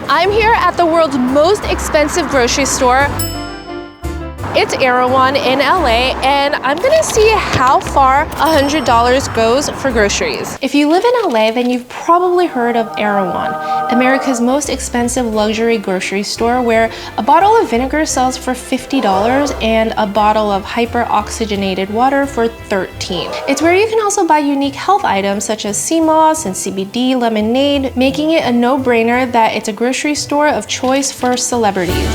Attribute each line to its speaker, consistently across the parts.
Speaker 1: I'm here at the world's most expensive grocery store. It's Erewhon in LA, and I'm gonna see how far $100 goes for groceries. If you live in LA, then you've probably heard of Erewhon, America's most expensive luxury grocery store, where a bottle of vinegar sells for $50 and a bottle of hyper-oxygenated water for $13. It's where you can also buy unique health items such as sea moss and CBD lemonade, making it a no-brainer that it's a grocery store of choice for celebrities.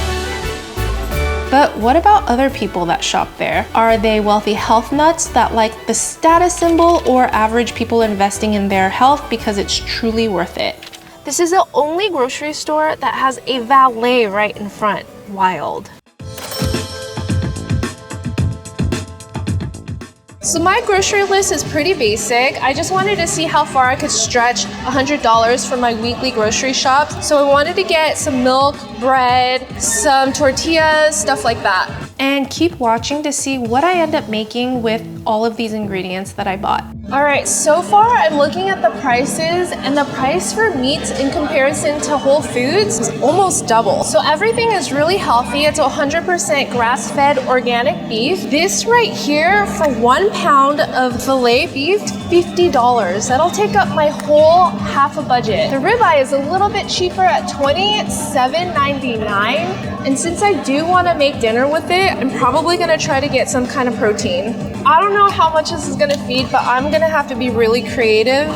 Speaker 1: But what about other people that shop there? Are they wealthy health nuts that like the status symbol, or average people investing in their health because it's truly worth it? This is the only grocery store that has a valet right in front. Wild. So my grocery list is pretty basic. I just wanted to see how far I could stretch $100 for my weekly grocery shop. So I wanted to get some milk, bread, some tortillas, stuff like that. And keep watching to see what I end up making with all of these ingredients that I bought. All right, so far I'm looking at the prices, and the price for meats in comparison to Whole Foods is almost double. So everything is really healthy. It's 100% grass-fed organic beef. This right here, for 1 pound of filet beef, $50. That'll take up my whole half a budget. The ribeye is a little bit cheaper at $20, it's $7.99. And since I do want to make dinner with it, I'm probably gonna try to get some kind of protein. I don't know how much this is gonna feed, but I'm gonna have to be really creative.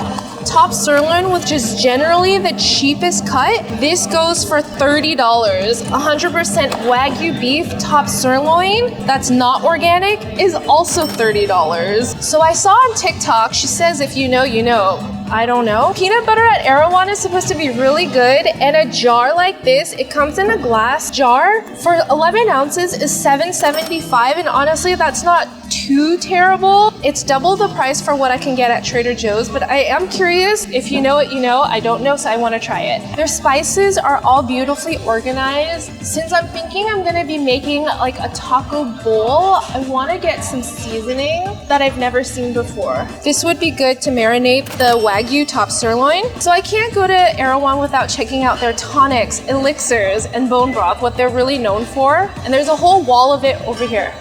Speaker 1: Top sirloin, which is generally the cheapest cut, this goes for $30. 100% Wagyu beef top sirloin that's not organic is also $30. So I saw on TikTok, she says if you know, you know. I don't know. Peanut butter at Erewhon is supposed to be really good, and a jar like this, it comes in a glass jar, for 11 ounces is $7.75, and honestly, that's not too terrible. It's double the price for what I can get at Trader Joe's, but I am curious. If you know it, you know. I don't know, so I want to try it. Their spices are all beautifully organized. Since I'm thinking I'm gonna be making like a taco bowl, I want to get some seasoning that I've never seen before. This would be good to marinate the Wagyu top sirloin. So I can't go to Erewhon without checking out their tonics, elixirs, and bone broth, what they're really known for. And there's a whole wall of it over here.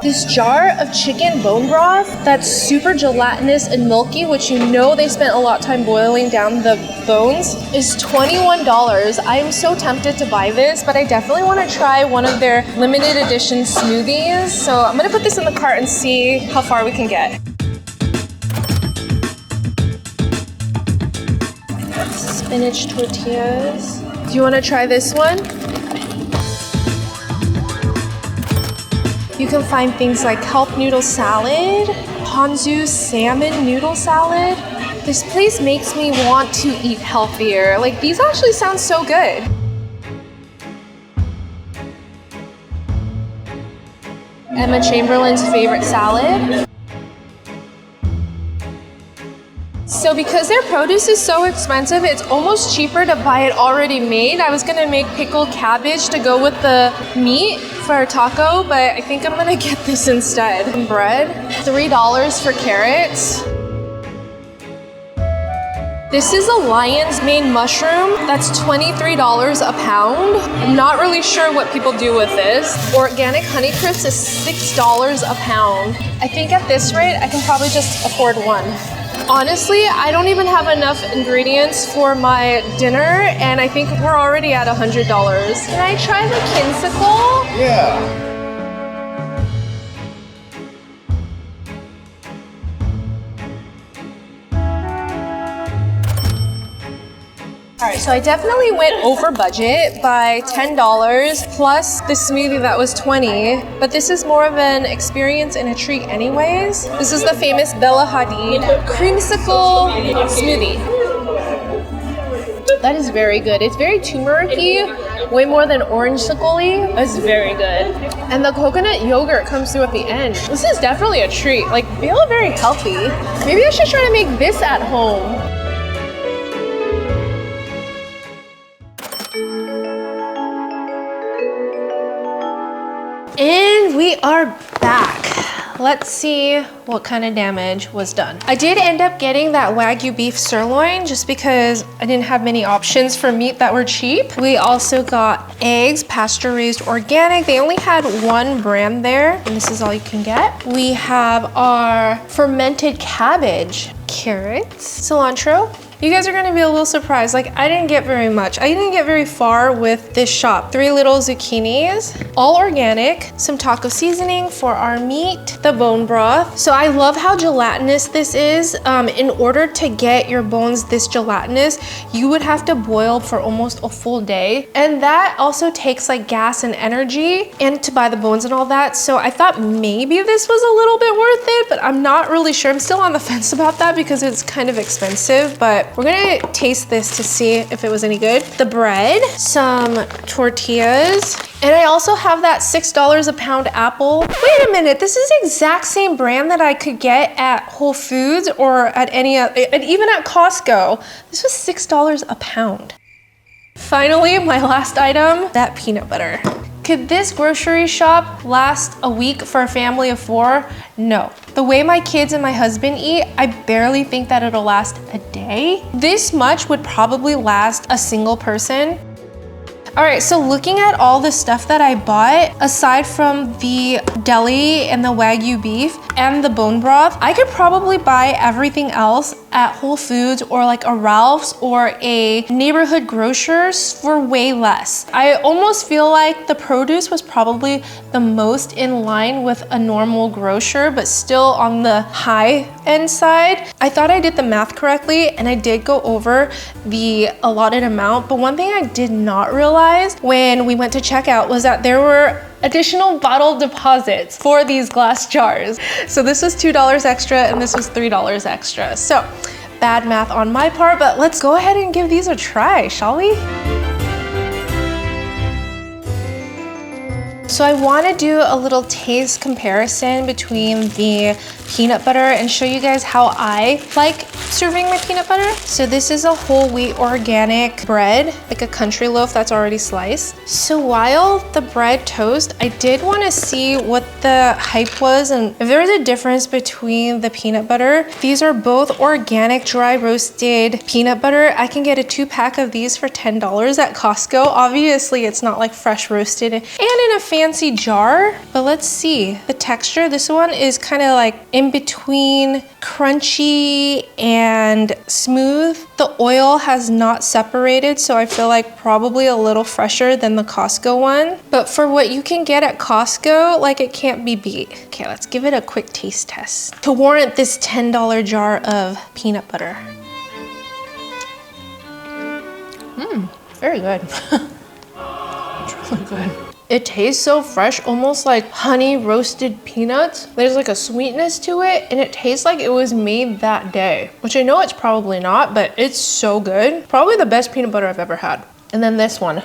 Speaker 1: This jar of chicken bone broth that's super gelatinous and milky, which you know they spent a lot of time boiling down the bones, is $21. I am so tempted to buy this, but I definitely want to try one of their limited edition smoothies. So I'm gonna put this in the cart and see how far we can get. Spinach tortillas. Do you want to try this one? You can find things like kelp noodle salad, ponzu salmon noodle salad. This place makes me want to eat healthier. Like, these actually sound so good. Emma Chamberlain's favorite salad. So because their produce is so expensive, it's almost cheaper to buy it already made. I was gonna make pickled cabbage to go with the meat for a taco, but I think I'm gonna get this instead. And bread, $3 for carrots. This is a lion's mane mushroom that's $23 a pound. I'm not really sure what people do with this. Organic honey crisp is $6 a pound. I think at this rate, I can probably just afford one. Honestly, I don't even have enough ingredients for my dinner, and I think we're already at $100. Can I try the Honeysuckle?
Speaker 2: Yeah.
Speaker 1: Alright, so I definitely went over budget by $10 plus the smoothie that was $20, but this is more of an experience and a treat anyways. This is the famous Bella Hadid creamsicle smoothie. That is very good. It's very turmeric-y, way more than orange-sickle-y. It's very good. And the coconut yogurt comes through at the end. This is definitely a treat. Like, feel very healthy. Maybe I should try to make this at home. And we are back. let's see what kind of damage was done. I did end up getting that Wagyu beef sirloin just because I didn't have many options for meat that were cheap. We also got eggs, pasture-raised organic. They only had one brand there, and this is all you can get. We have our fermented cabbage, carrots, cilantro. You guys are gonna be a little surprised. Like, I didn't get very much. I didn't get very far with this shop. 3 little zucchinis, all organic, some taco seasoning for our meat, the bone broth. So I love how gelatinous this is. In order to get your bones this gelatinous, you would have to boil for almost a full day. And that also takes like gas and energy and to buy the bones and all that. So I thought maybe this was a little bit worth it, but I'm not really sure. I'm still on the fence about that because it's kind of expensive, but we're gonna taste this to see if it was any good. The bread, some tortillas, and I also have that $6 a pound apple. Wait a minute, this is the exact same brand that I could get at Whole Foods or at and even at Costco. This was $6 a pound. Finally, my last item, that peanut butter. Could this grocery shop last a week for a family of 4? No. The way my kids and my husband eat, I barely think that it'll last a day. This much would probably last a single person. All right, so looking at all the stuff that I bought, aside from the deli and the Wagyu beef and the bone broth, I could probably buy everything else at Whole Foods or like a Ralph's or a neighborhood grocers for way less. I almost feel like the produce was probably the most in line with a normal grocer, but still on the high end side. I thought I did the math correctly and I did go over the allotted amount, but one thing I did not realize when we went to checkout was that there were additional bottle deposits for these glass jars. So this was $2 extra and this was $3 extra. So bad math on my part, but let's go ahead and give these a try, shall we? So I want to do a little taste comparison between the peanut butter and show you guys how I like serving my peanut butter. So this is a whole wheat organic bread, like a country loaf that's already sliced. So while the bread toast, I did want to see what the hype was and if there was a difference between the peanut butter. These are both organic dry roasted peanut butter. I can get a 2-pack of these for $10 at Costco. Obviously it's not like fresh roasted and in a fancy jar, but let's see the texture. This one is kind of like in between crunchy and smooth. The oil has not separated, so I feel like probably a little fresher than the Costco one. But for what you can get at Costco, like it can't be beat. Okay, let's give it a quick taste test to warrant this $10 jar of peanut butter. Very good. It's really good. It tastes so fresh, almost like honey roasted peanuts. There's like a sweetness to it and it tastes like it was made that day, which I know it's probably not, but it's so good. Probably the best peanut butter I've ever had. And then this one.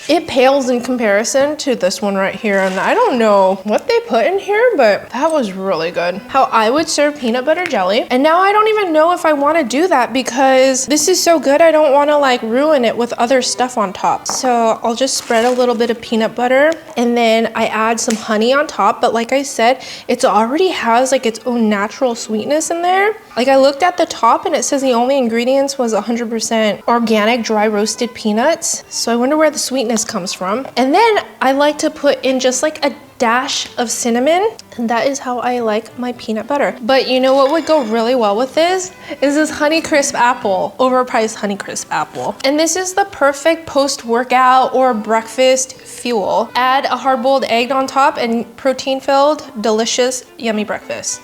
Speaker 1: It pales in comparison to this one right here, and I don't know what they put in here, but that was really good. How I would serve peanut butter jelly, and now I don't even know if I want to do that because this is so good. I don't want to like ruin it with other stuff on top. So I'll just spread a little bit of peanut butter and then I add some honey on top. But like I said, it already has like its own natural sweetness in there. Like I looked at the top and it says the only ingredients was 100% organic dry roasted peanuts. So I wonder where the sweetness comes from. And then I like to put in just like a dash of cinnamon, and that is how I like my peanut butter. But you know what would go really well with this is this Honeycrisp apple, overpriced Honeycrisp apple. And this is the perfect post-workout or breakfast fuel. Add a hard-boiled egg on top and protein-filled, delicious, yummy breakfast.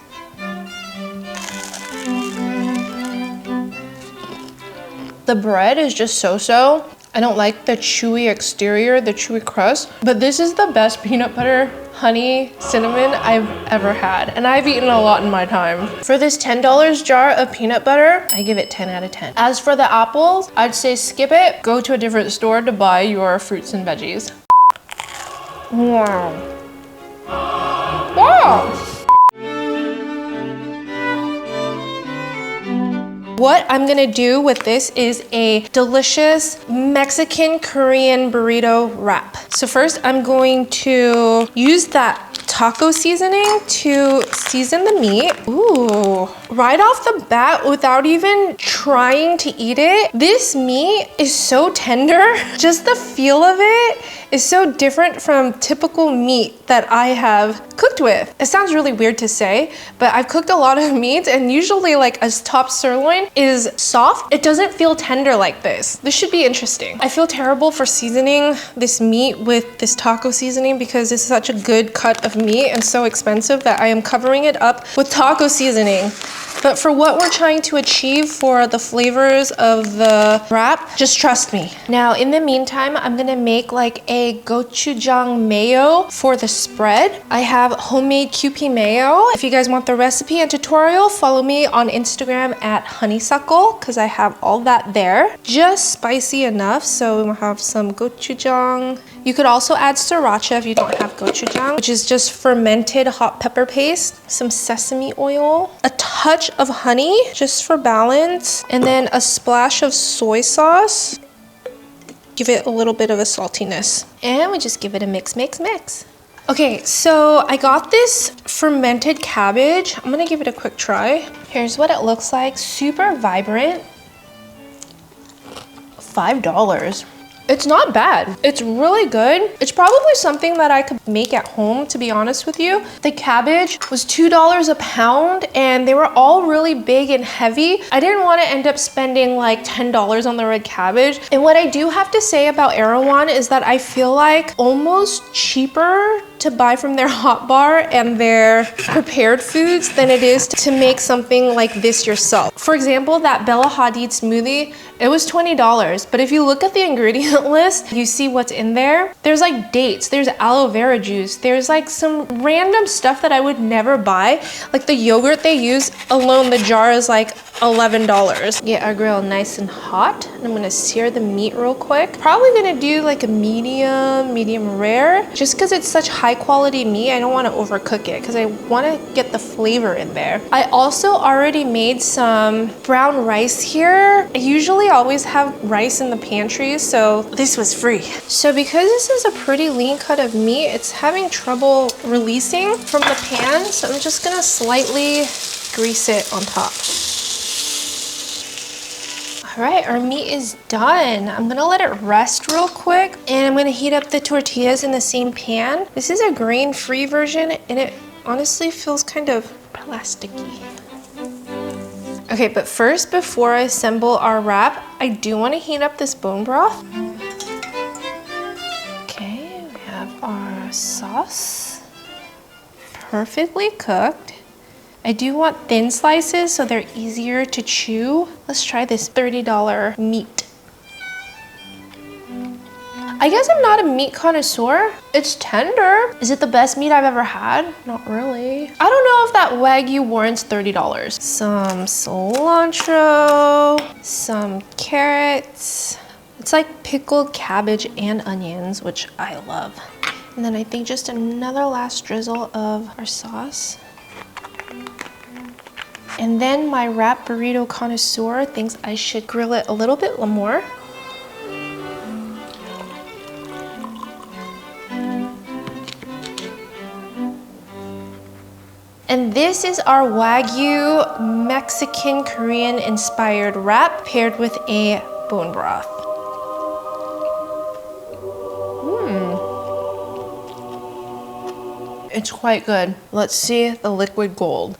Speaker 1: The bread is just so-so. I don't like the chewy exterior, the chewy crust, but this is the best peanut butter, honey, cinnamon I've ever had. And I've eaten a lot in my time. For this $10 jar of peanut butter, I give it 10 out of 10. As for the apples, I'd say skip it. Go to a different store to buy your fruits and veggies. Wow. Wow. what I'm gonna do with this is a delicious Mexican Korean burrito wrap. So first I'm going to use that taco seasoning to season the meat. Ooh, right off the bat, without even trying to eat it, this meat is so tender. Just the feel of it is so different from typical meat that I have cooked with. It sounds really weird to say, but I've cooked a lot of meats and usually like a top sirloin is soft. It doesn't feel tender like this. This should be interesting. I feel terrible for seasoning this meat with this taco seasoning because it's such a good cut of meat and so expensive that I am covering it up with taco seasoning. But for what we're trying to achieve for the flavors of the wrap, just trust me. Now, in the meantime, I'm gonna make like a gochujang mayo for the spread. I have homemade Kewpie mayo. If you guys want the recipe and tutorial, follow me on Instagram at Honeysuckle because I have all that there. Just spicy enough, so we'll have some gochujang. You could also add sriracha if you don't have gochujang, which is just fermented hot pepper paste, some sesame oil, a touch of honey just for balance, and then a splash of soy sauce. Give it a little bit of a saltiness. And we just give it a mix, mix, mix. Okay, so I got this fermented cabbage. I'm gonna give it a quick try. Here's what it looks like, super vibrant. $5. It's not bad. It's really good. It's probably something that I could make at home, to be honest with you. The cabbage was $2 a pound and they were all really big and heavy. I didn't want to end up spending like $10 on the red cabbage. And what I do have to say about Erewhon is that I feel like almost cheaper to buy from their hot bar and their prepared foods than it is to make something like this yourself. For example, that Bella Hadid smoothie, it was $20, but if you look at the ingredient list, you see what's in there. There's like dates, there's aloe vera juice, there's like some random stuff that I would never buy. Like the yogurt they use alone, the jar is like $11. Get our grill nice and hot. And I'm gonna sear the meat real quick. Probably gonna do like a medium rare, just because it's such high quality meat. I don't want to overcook it because I want to get the flavor in there. I also already made some brown rice here. I usually always have rice in the pantry, so this was free. So because this is a pretty lean cut of meat, it's having trouble releasing from the pan, so I'm just gonna slightly grease it on top. All right, our meat is done. I'm gonna let it rest real quick and I'm gonna heat up the tortillas in the same pan. This is a grain-free version and it honestly feels kind of plasticky. Okay, but first, before I assemble our wrap, I do wanna heat up this bone broth. Okay, we have our sauce. Perfectly cooked. I do want thin slices so they're easier to chew. Let's try this $30 meat. I guess I'm not a meat connoisseur. It's tender. Is it the best meat I've ever had? Not really. I don't know if that Wagyu warrants $30. Some cilantro, some carrots. It's like pickled cabbage and onions, which I love. And then I think just another last drizzle of our sauce. And then my wrap burrito connoisseur thinks I should grill it a little bit more. And this is our Wagyu Mexican Korean inspired wrap paired with a bone broth. It's quite good. Let's see the liquid gold.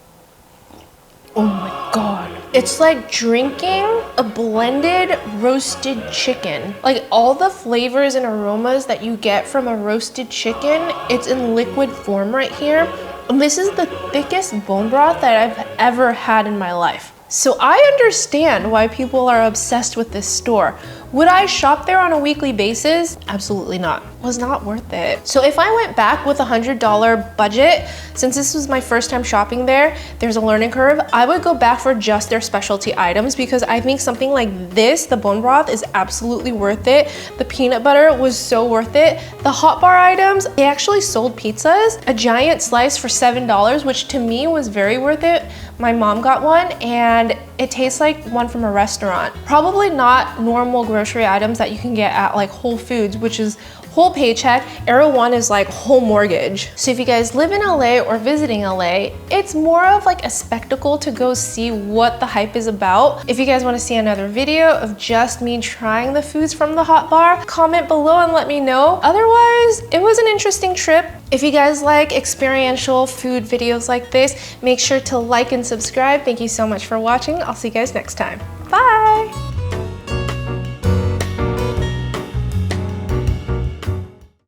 Speaker 1: Oh my God. It's like drinking a blended roasted chicken. Like all the flavors and aromas that you get from a roasted chicken, it's in liquid form right here. And this is the thickest bone broth that I've ever had in my life. So I understand why people are obsessed with this store. Would I shop there on a weekly basis? Absolutely not. It was not worth it. So if I went back with a $100 budget, since this was my first time shopping there, there's a learning curve, I would go back for just their specialty items because I think something like this, the bone broth, is absolutely worth it. The peanut butter was so worth it. The hot bar items, they actually sold pizzas, a giant slice for $7, which to me was very worth it. My mom got one and It tastes like one from a restaurant. Probably not normal grocery items that you can get at like Whole Foods, which is whole paycheck. Arrow One is like whole mortgage. So if you guys live in LA or visiting LA, it's more of like a spectacle to go see what the hype is about. If you guys want to see another video of just me trying the foods from the hot bar, comment below and let me know. Otherwise, it was an interesting trip. If you guys like experiential food videos like this, make sure to like and subscribe. Thank you so much for watching. I'll see you guys next time. Bye!